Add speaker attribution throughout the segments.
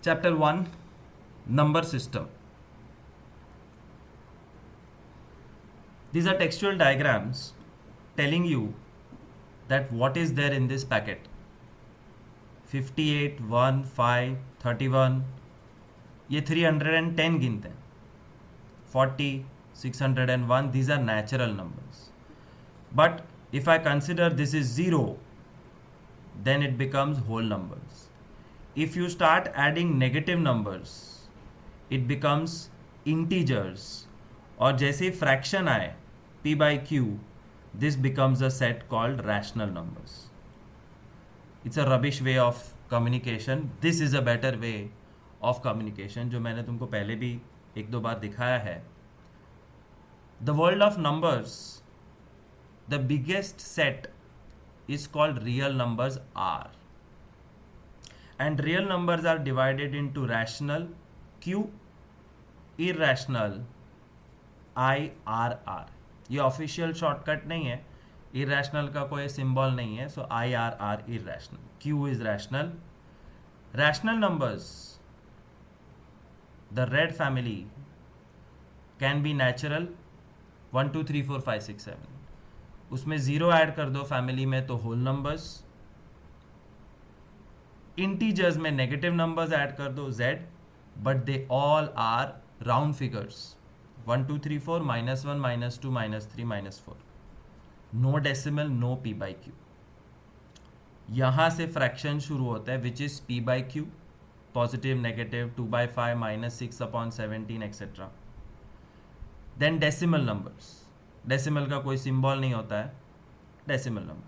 Speaker 1: Chapter 1, Number System. These are textual diagrams telling you that what is there in this packet. 58, 1, 5, 31, ये 310 गिनते हैं. 40, 601, these are natural numbers. But if I consider this is 0, then it becomes whole numbers. If you start adding negative numbers, it becomes integers. और जैसे ही fraction आए p by q, this becomes a set called rational numbers. It's a rubbish way of communication. This is a better way of communication, जो मैंने तुमको पहले भी एक दो बार दिखाया है. The world of numbers, the biggest set is called real numbers R. And real numbers are divided into rational Q, irrational I, R, R. ये ऑफिशियल शॉर्टकट नहीं है. irrational का कोई सिंबल नहीं है. सो I, R, R irrational. Q is rational. Rational numbers, the red family, can be natural. 1, 2, 3, 4, 5, 6, 7. उसमें 0 add कर दो फैमिली में तो होल नंबर्स. इंटीजर्स में नेगेटिव नंबर्स ऐड कर दो z, but they all are round figures. 1, 2, 3, 4, -1, -2, -3, -4. No decimal, no p by q. यहाँ से फ्रैक्शन शुरू होता है which is p by q, positive negative 2/5 -6/17 etcetera. Then decimal numbers. Decimal का कोई सिंबल नहीं होता है. Decimal numbers.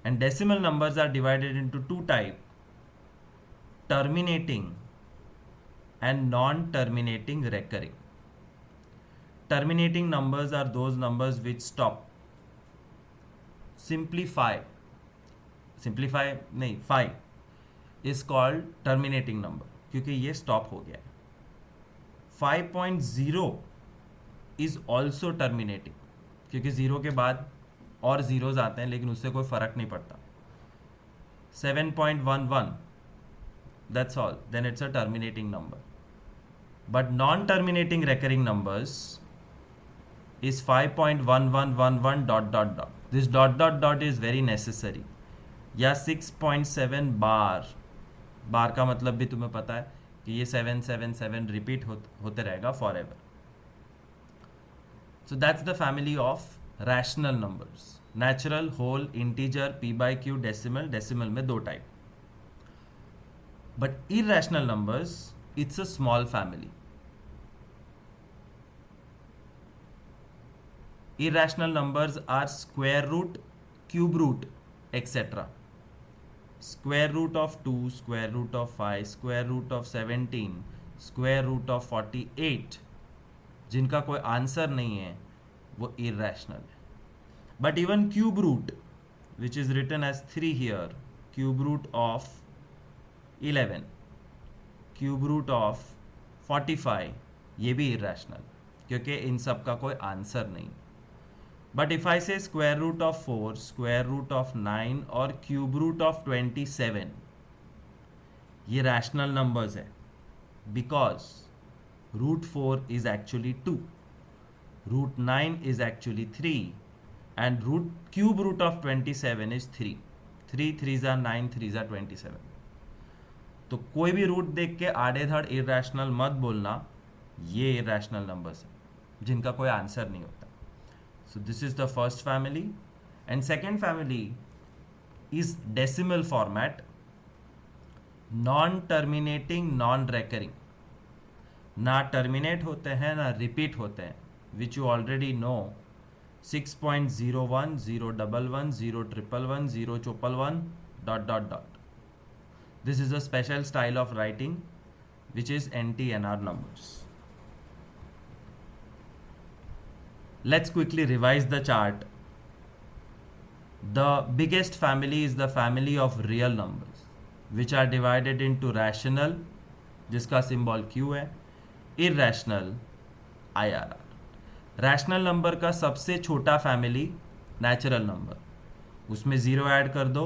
Speaker 1: And decimal numbers are divided into two types, terminating and non-terminating recurring. Terminating numbers are those numbers which stop. Simplify नहीं, 5 is called terminating number क्योंकि ये stop हो गया है. 5.0 is also terminating क्योंकि 0 के बाद और जीरोज आते हैं लेकिन उससे कोई फर्क नहीं पड़ता. 7.11, that's all, then it's a terminating number. But non-terminating recurring numbers is 5.1111 ... This ... is very necessary. या 6.7 बार का मतलब भी तुम्हें पता है कि ये 777 रिपीट होते रहेगा for ever. So that's the family of rational numbers. Natural, whole, integer, p by q, decimal. Decimal में दो type. But irrational numbers, it's a small family. Irrational numbers are square root, cube root, etc. Square root of 2, square root of 5, square root of 17, square root of 48, जिनका कोई answer नहीं है वो irrational है. But even cube root, which is written as 3 here, cube root of 11, cube root of 45, ये भी irrational क्योंकि इन सब का कोई आंसर नहीं. But if I say square root of 4, square root of 9 और cube root of 27, ये rational numbers है because root 4 is actually 2, root 9 is actually 3, and cube root of 27 is 3. 3 3s are 9, 3s are 27. तो कोई भी root देख के आड़े धड़ इरेशनल मत बोलना. ये इरेशनल नंबर्स हैं जिनका कोई आंसर नहीं होता. So this is the first family. And second family is decimal format, non terminating, non recurring. ना टर्मिनेट होते हैं ना रिपीट होते हैं, which you already know. 6.01, 011, 011, 011, ... This is a special style of writing which is NT-NR numbers. Let's quickly revise the chart. The biggest family is the family of real numbers which are divided into rational, जिसका symbol Q है, irrational, IRR. Rational number का सबसे छोटा family natural number, उसमें 0 add कर दो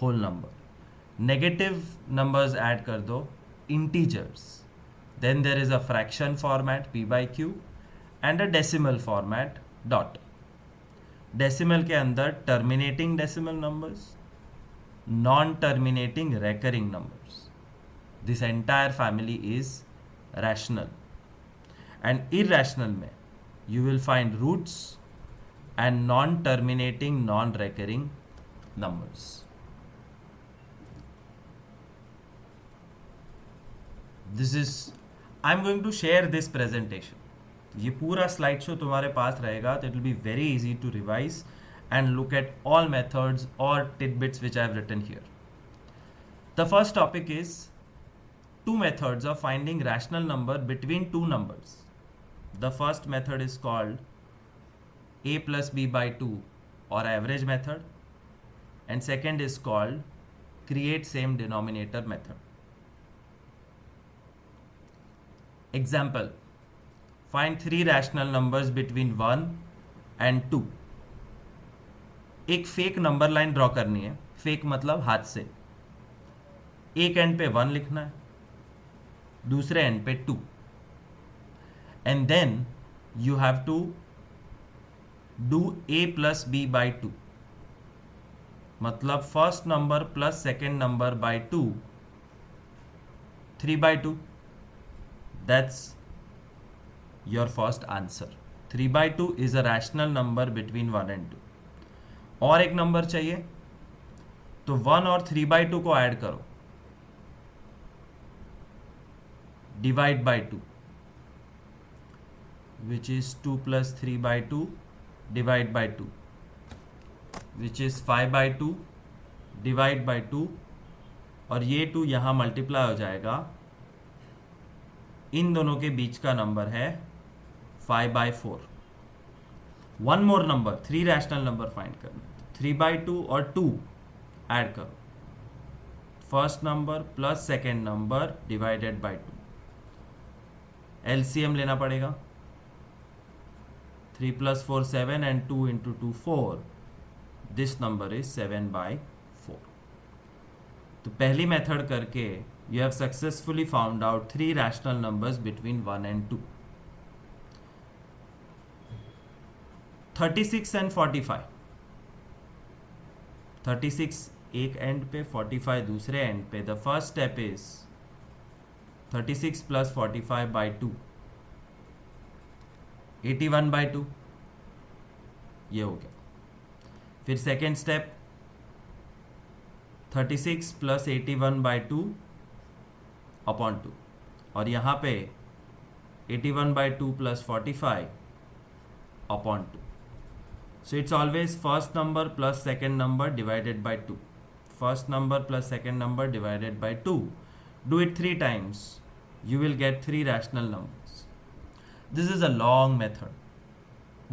Speaker 1: whole number. Negative numbers add कर दो integers. Then there is a fraction format p by q and a decimal format dot. Decimal के अंदर terminating decimal numbers, non-terminating recurring numbers. This entire family is rational. And irrational में you will find roots and non-terminating non-recurring numbers. I'm going to share this presentation. ये पूरा slide show तुम्हारे पास रहेगा, तो it will be very easy to revise and look at all methods और tidbits which I have written here. The first topic is two methods of finding rational number between two numbers. The first method is called a plus b by 2 or average method, and second is called create same denominator method. Example, find three rational numbers between 1 and 2. एक fake number line draw करनी है. Fake मतलब हाथ से. एक and पे 1 लिखना है, दूसरे एंड पे 2, and then you have to do a plus b by 2. मतलब first number plus second number by 2, 3 by 2. That's your first answer. 3 by 2 is a rational number between 1 and 2. और एक नंबर चाहिए, तो 1 और 3 by 2 को add करो, divide by 2, which is 2 plus 3 by 2, divide by 2, which is 5 by 2, divide by 2, और ये 2 यहाँ मल्टीप्लाई हो जाएगा. इन दोनों के बीच का नंबर है 5 by 4. One more number, 3 rational number find करना. 3 by 2 और 2 ऐड करो, first number plus second number divided by 2. LCM लेना पड़ेगा. 3 plus 4 7 and 2 into 2 4. This number is 7 by 4. तो पहली मेथड करके you have successfully found out 3 rational numbers between 1 and 2. 36 and 45. 36 एक and पे, 45 दूसरे एंड पे. The first step is 36 plus 45 by 2, 81 by 2. ये हो गया. फिर second step 36 plus 81 by 2 upon 2, और यहाँ पे 81 by 2 plus 45 upon 2. So it's always first number plus second number divided by 2. First number plus second number divided by 2. Do it 3 times. You will get 3 rational numbers. This is a long method,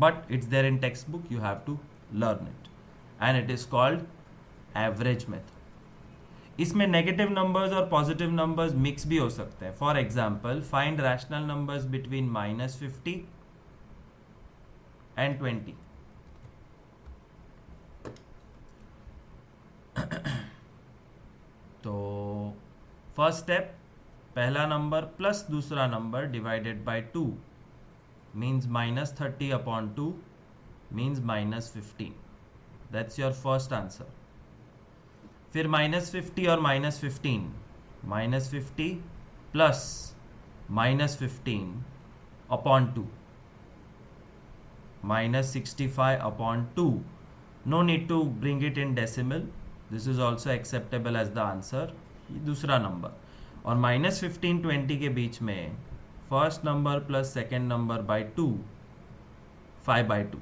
Speaker 1: but it's there in textbook. You have to learn it, and it is called average method. इसमें negative numbers और positive numbers mix भी हो सकते हैं. For example, find rational numbers between -50 and 20. तो first step, पहला number plus दूसरा number divided by 2 means -30 upon 2 means -15. That's your first answer. फिर -50 और -15, -50 plus -15 upon 2, -65 upon 2. No need to bring it in decimal. This is also acceptable as the answer. दूसरा number, और -15 20 के बीच में first number plus second number by 2, 5 by 2.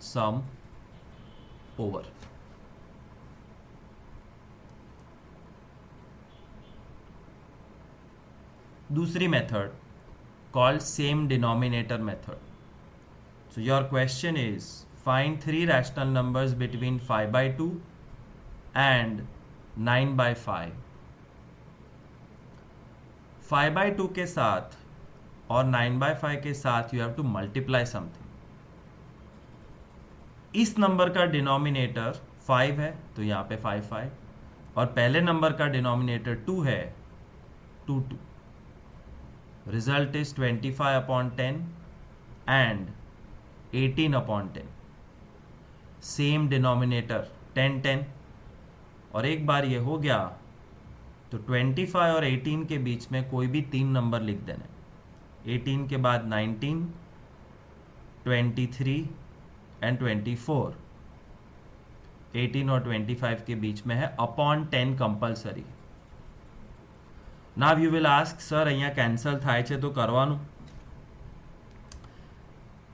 Speaker 1: Sum over. दूसरी method called same denominator method. So your question is find 3 rational numbers between 5 by 2 and 9 by 5. 5 by 2 के साथ और 9 by 5 के साथ you have to multiply something. इस number का denominator 5 है, तो यहाँ पे 5 5. और पहले नंबर का डिनोमिनेटर 2 है, 2 2। Result is 25/10 and 18/10। Same denominator 10 10। और एक बार ये हो गया तो 25 और 18 के बीच में कोई भी 3 नंबर लिख देना। 18 के बाद 19, 23 एंड 24। 18 और 25 के बीच में है upon 10 compulsory. Now you will ask sir અહીંયા कैंसल થાય છે તો કરવાનું?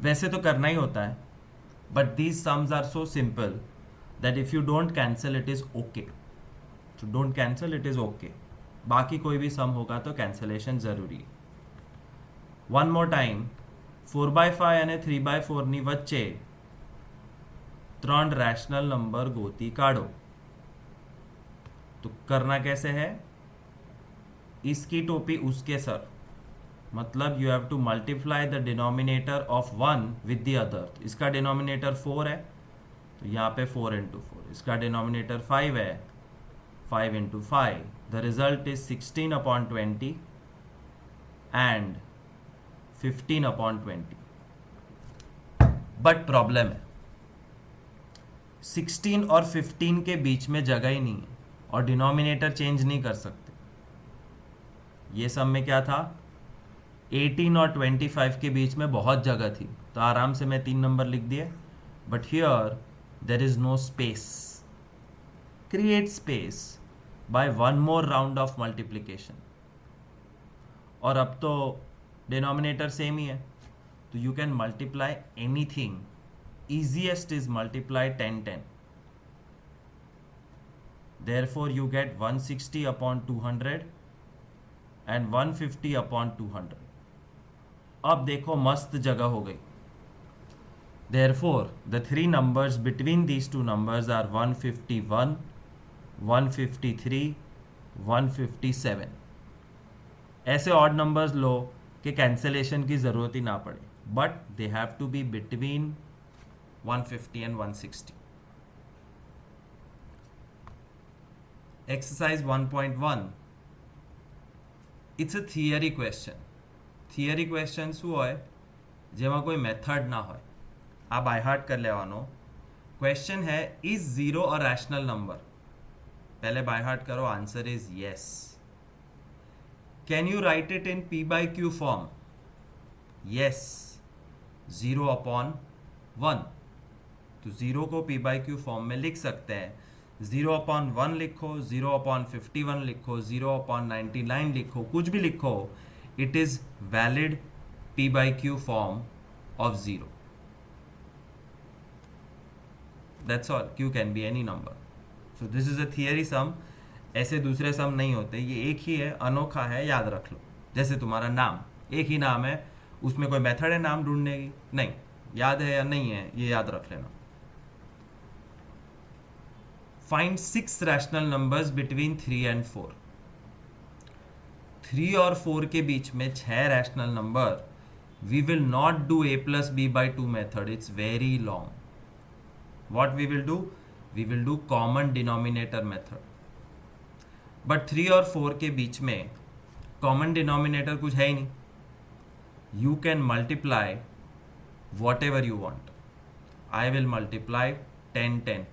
Speaker 1: वैसे तो करना ही होता है, but these sums are so simple that if you don't cancel it is okay. तो don't cancel, it is okay. बाकी कोई भी सम होगा तो कैंसिलेशन जरूरी है। वन मोर टाइम, 4/5 અને 3/4 ની વચ્ચે 3 रैशनल नंबर गोती काढ़ो। तो करना कैसे है? इसकी टोपी उसके सर, मतलब you have to multiply the denominator of 1 with the other. इसका डिनोमिनेटर 4 है तो यहाँ पे 4 इंटू 4। इसका डिनोमिनेटर 5 है, 5 into 5। The result is 16/20 and 15/20। But problem है, 16 और 15 के बीच में जगह ही नहीं है और डिनोमिनेटर चेंज नहीं कर सकते। ये सब में क्या था, 18 और 25 के बीच में बहुत जगह थी तो आराम से मैं 3 नंबर लिख दिए। But here there is no space. Create space by one more round off multiplication. और अब तो डिनोमिनेटर सेम ही है तो you can multiply anything. easiest is multiply 10 10। therefore you get 160/200 and 150/200। अब देखो मस्त जगह हो गई। therefore the three numbers between these two numbers are 151, 153, 157। ऐसे ऑड नंबर्स लो कि कैंसिलेशन की ज़रूरत ही ना पड़े, but they have to be between 150 and 160। Exercise 1.1, it's a theory question। Theory question શું હોય જેમાં કોઈ મેથડ ના હોય, આ બાય હાર્ટ કરી લેવાનો। ક્વેશ્ચન है इज 0 अ रैशनल नंबर? पहले बाय हार्ट करो, answer is yes. Can you right it in p/q form? Yes. 0/1। तो 0 को p/q फॉर्म में लिख सकते हैं। 0/1 लिखो, 0/51 लिखो, 0/99 लिखो, कुछ भी लिखो, it is valid p/q form of 0। that's all। q can be any number। so this is a theory sum। ऐसे दूसरे सम नहीं होते, ये एक ही है, अनोखा है, याद रख लो। जैसे तुम्हारा नाम, एक ही नाम है, उसमें कोई मेथड है नाम ढूंढने की? नहीं। याद है या नहीं है ये याद रख लेना। Find 6 rational numbers between 3 and 4। 3 और 4 के बीच में 6 rational number. We will not do a+b/2 method, it's very long. What we will do? We will do common denominator method. But 3 और 4 के बीच में कॉमन डिनोमिनेटर कुछ है ही नहीं। You can multiply what ever you want. I will multiply 10 10।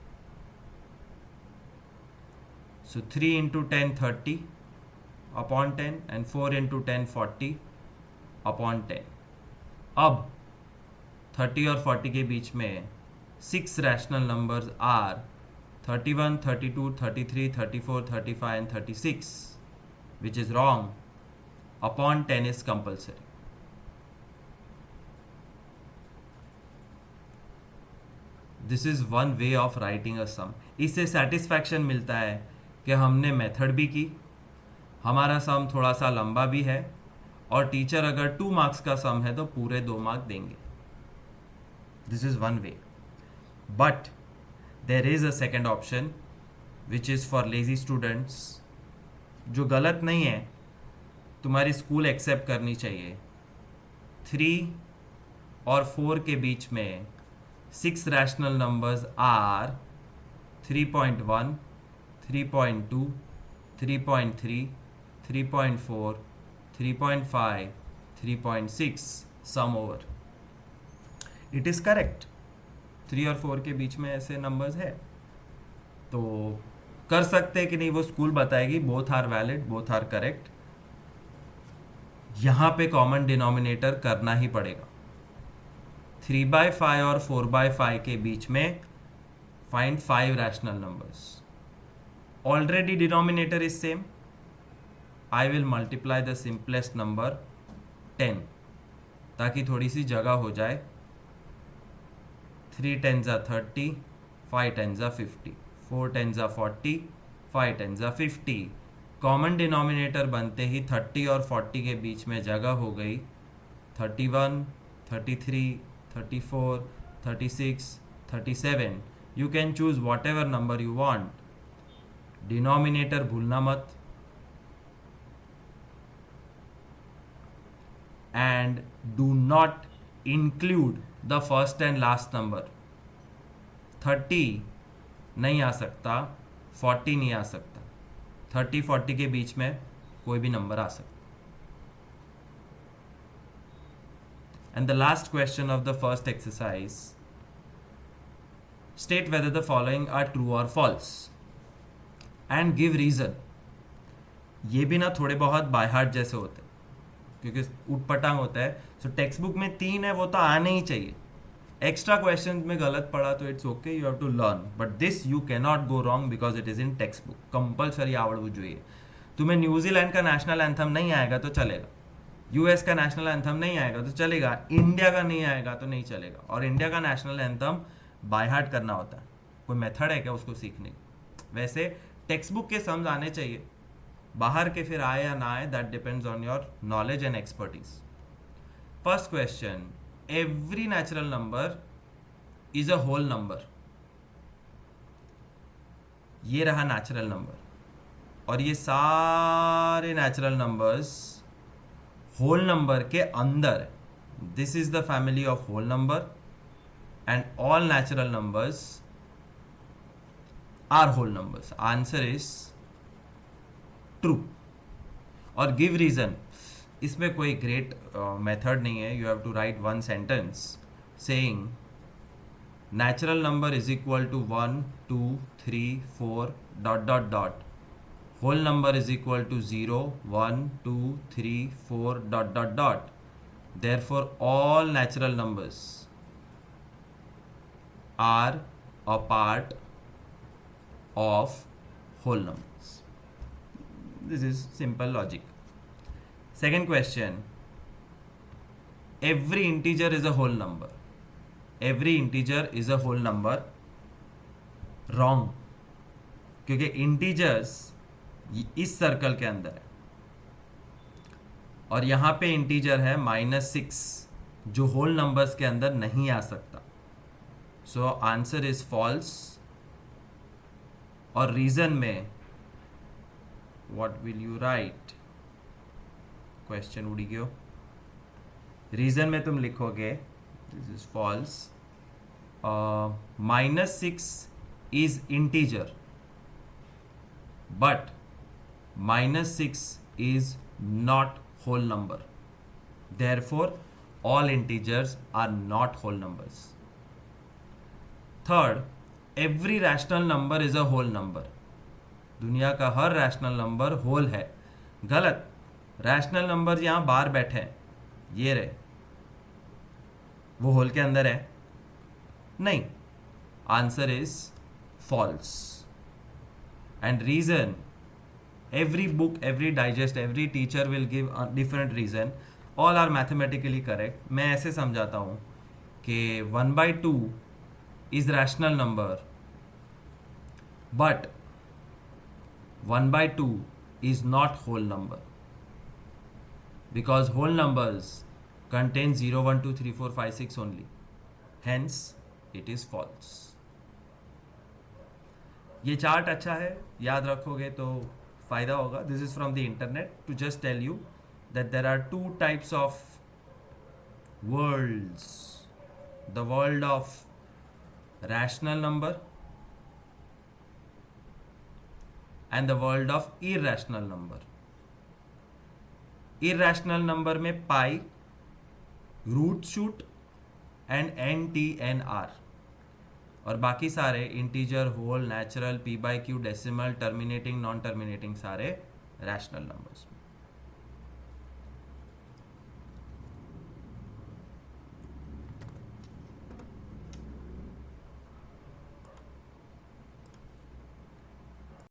Speaker 1: so 3 into 10 30/10 and 4 into 10 40/10। अब 30 और 40 के बीच में 6 rational numbers are 31, 32, 33, 34, 35 and 36, which is wrong। upon 10 is compulsory। This is one way of writing a sum. इससे satisfaction मिलता है कि हमने मेथड भी की, हमारा सम थोड़ा सा लंबा भी है, और टीचर अगर 2 मार्क्स का सम है तो पूरे 2 मार्क देंगे। This is one way. But there is a second option which is for lazy students, जो गलत नहीं है, तुम्हारी स्कूल एक्सेप्ट करनी चाहिए। 3 और 4 के बीच में 6 rational numbers are 3.1, 3.2, 3.3, 3.4, 3.5, 3.6 sum over. It is correct. 3 और 4 के बीच में ऐसे नंबर्स है तो कर सकते हैं कि नहीं वो स्कूल बताएगी. Both are valid, both are correct. यहाँ पे कॉमन डिनोमिनेटर करना ही पड़ेगा. 3/5 और 4/5 के बीच में find 5 rational numbers. Already denominator is same. I will multiply the simplest number 10 ताकि थोड़ी सी जगह हो जाए. 3 10s are 30, 5 10s are 50, 4 10s are 40, 5 10s are 50. Common denominator बनते ही 30 और 40 के बीच में जगह हो गई. 31, 33, 34, 36, 37. You can choose whatever number you want. Denominator भूलना मत. And do not include the first and last number. 30 नहीं आ सकता, 40 नहीं आ सकता. 30-40 के बीच में कोई भी नंबर आ सकता. And the last question of the first exercise, state whether the following are true or false and give reason. ये भी ना थोड़े बहुत बाय हार्ट जैसे होते हैं क्योंकि उटपटांग होता है. सो टेक्स्ट बुक में 3 है वो तो आने ही चाहिए. एक्स्ट्रा क्वेश्चन में गलत पड़ा तो it's okay, you have to learn. But this you can not go wrong because it is in text book. Compulsory आवड़વું જોઈએ. तुम्हें न्यूजीलैंड का नेशनल एंथम नहीं आएगा तो चलेगा, यूएस का नेशनल एंथम नहीं आएगा तो चलेगा, इंडिया का नहीं आएगा तो नहीं चलेगा. और इंडिया का नेशनल एंथम बाय हार्ट करना होता है. कोई मेथड है क्या उसको सीखने की? वैसे टेक्स्ट बुक के सम्स आने चाहिए. बाहर के फिर आए या ना आए that depends on your knowledge and expertise. First question, every natural number is a whole number. ये रहा नेचुरल नंबर और ये सारे नेचुरल नंबर्स होल नंबर के अंदर है. This is the family of whole number and all natural numbers are whole numbers. Answer is true. और give reason, इसमें कोई ग्रेट मेथड नहीं है. You have to write one sentence saying natural number is equal to 1 2 3 4 dot dot dot. Whole number is equal to 0 1 2 3 4 dot dot dot. Therefore all natural numbers are a part of whole numbers. This is simple logic. Second question, every integer is a whole number. Every integer is a whole number. Wrong. क्योंकि integers इस circle के अंदर है और यहाँ पे integer है -6 जो होल नंबर्स के अंदर नहीं आ सकता. So answer is false. और रीजन में what will you write? Question उड़ी गयो. रीजन में तुम लिखोगे this is false. -6 is integer but -6 is not whole number. Therefore all integers are not whole numbers. Third, every rational number is a whole number. दुनिया का हर rational number whole है. गलत. Rational number यहाँ बाहर बैठे हैं, ये रहे, वो होल के अंदर है नहीं. Answer is false. And reason, every book, every digest, every teacher will give different reason. All are mathematically correct. मैं ऐसे समझाता हूँ कि 1/2 is rational number but 1/2 is not whole number because whole numbers contain 0 1 2 3 4 5 6 only. Hence it is false. ये chart अच्छा है, याद रखोगे तो फायदा होगा. This is from the internet to just tell you that there are 2 types of worlds. The world of rational number and the world of irrational number. Irrational number में pi, root shoot and N T N R, और बाकी सारे integer, whole, natural, P by Q, decimal, terminating, non terminating सारे rational numbers.